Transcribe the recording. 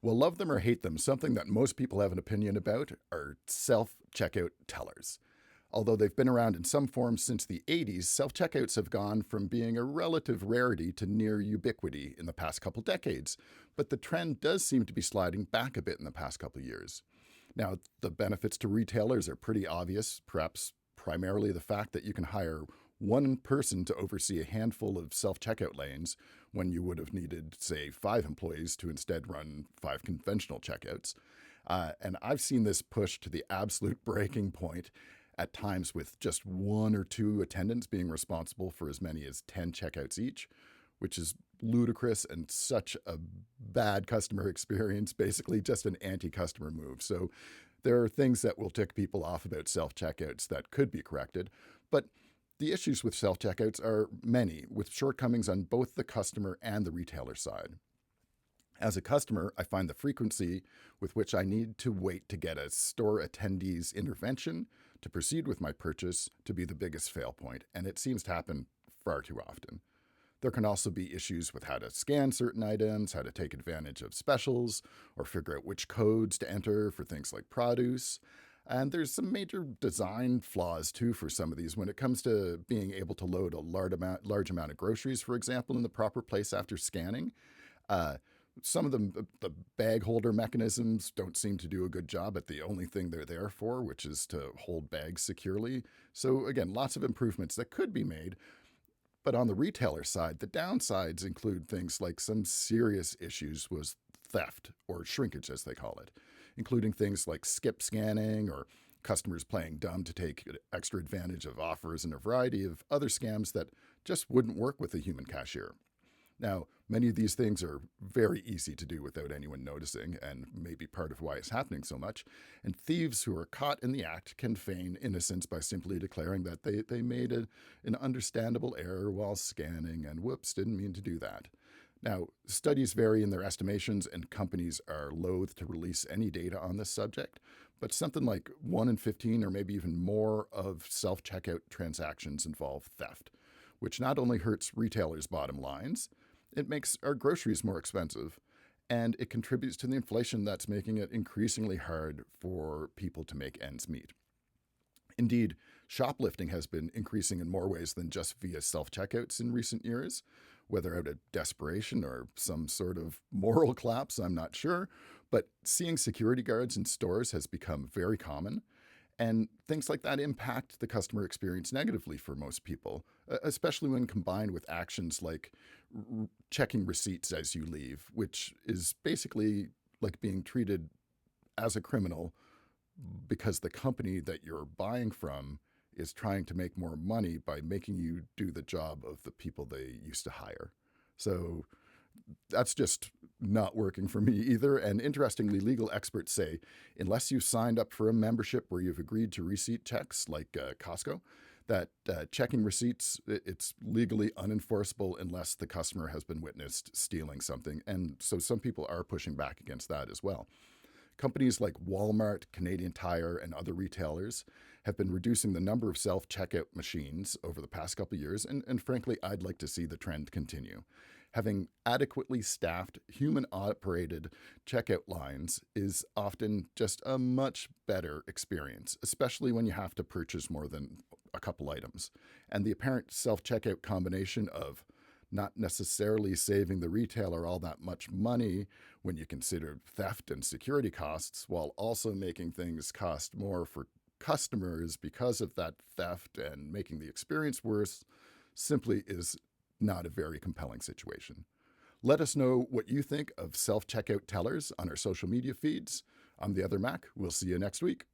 Well, love them or hate them, something that most people have an opinion about are self-checkout tellers. Although they've been around in some form since the 80s, self-checkouts have gone from being a relative rarity to near ubiquity in the past couple decades. But the trend does seem to be sliding back a bit in the past couple years. Now, the benefits to retailers are pretty obvious, perhaps primarily the fact that you can hire one person to oversee a handful of self-checkout lanes when you would have needed, say, 5 employees to instead run 5 conventional checkouts. And I've seen this pushed to the absolute breaking point at times with just 1 or 2 attendants being responsible for as many as 10 checkouts each, which is ludicrous and such a bad customer experience, basically just an anti-customer move. So there are things that will tick people off about self-checkouts that could be corrected, but the issues with self-checkouts are many, with shortcomings on both the customer and the retailer side. As a customer, I find the frequency with which I need to wait to get a store attendee's intervention to proceed with my purchase to be the biggest fail point, and it seems to happen far too often. There can also be issues with how to scan certain items, how to take advantage of specials, or figure out which codes to enter for things like produce. And there's some major design flaws too for some of these when it comes to being able to load a large amount of groceries, for example, in the proper place after scanning. Uh, some of the bag holder mechanisms don't seem to do a good job at the only thing they're there for, which is to hold bags securely. So again, lots of improvements that could be made. But on the retailer side, the downsides include things like some serious issues with theft, or shrinkage as they call it, including things like skip scanning or customers playing dumb to take extra advantage of offers and a variety of other scams that just wouldn't work with a human cashier. Now, many of these things are very easy to do without anyone noticing, and maybe part of why it's happening so much. And thieves who are caught in the act can feign innocence by simply declaring that they made an understandable error while scanning, and whoops, didn't mean to do that. Now, studies vary in their estimations, and companies are loath to release any data on this subject, but something like 1 in 15 or maybe even more of self-checkout transactions involve theft, which not only hurts retailers' bottom lines, it makes our groceries more expensive, and it contributes to the inflation that's making it increasingly hard for people to make ends meet. Indeed, shoplifting has been increasing in more ways than just via self-checkouts in recent years, whether out of desperation or some sort of moral collapse, I'm not sure, but seeing security guards in stores has become very common. And things like that impact the customer experience negatively for most people, especially when combined with actions like checking receipts as you leave, which is basically like being treated as a criminal because the company that you're buying from is trying to make more money by making you do the job of the people they used to hire. So that's just not working for me either. And interestingly, legal experts say unless you've signed up for a membership where you've agreed to receipt checks like Costco, that checking receipts, it's legally unenforceable unless the customer has been witnessed stealing something. And so some people are pushing back against that as well. Companies like Walmart, Canadian Tire, and other retailers have been reducing the number of self-checkout machines over the past couple of years, and frankly, I'd like to see the trend continue. Having adequately staffed, human-operated checkout lines is often just a much better experience, especially when you have to purchase more than a couple items. And the apparent self-checkout combination of not necessarily saving the retailer all that much money when you consider theft and security costs, while also making things cost more for customers because of that theft and making the experience worse, simply is not a very compelling situation. Let us know what you think of self-checkout tellers on our social media feeds. I'm The Other Mac. We'll see you next week.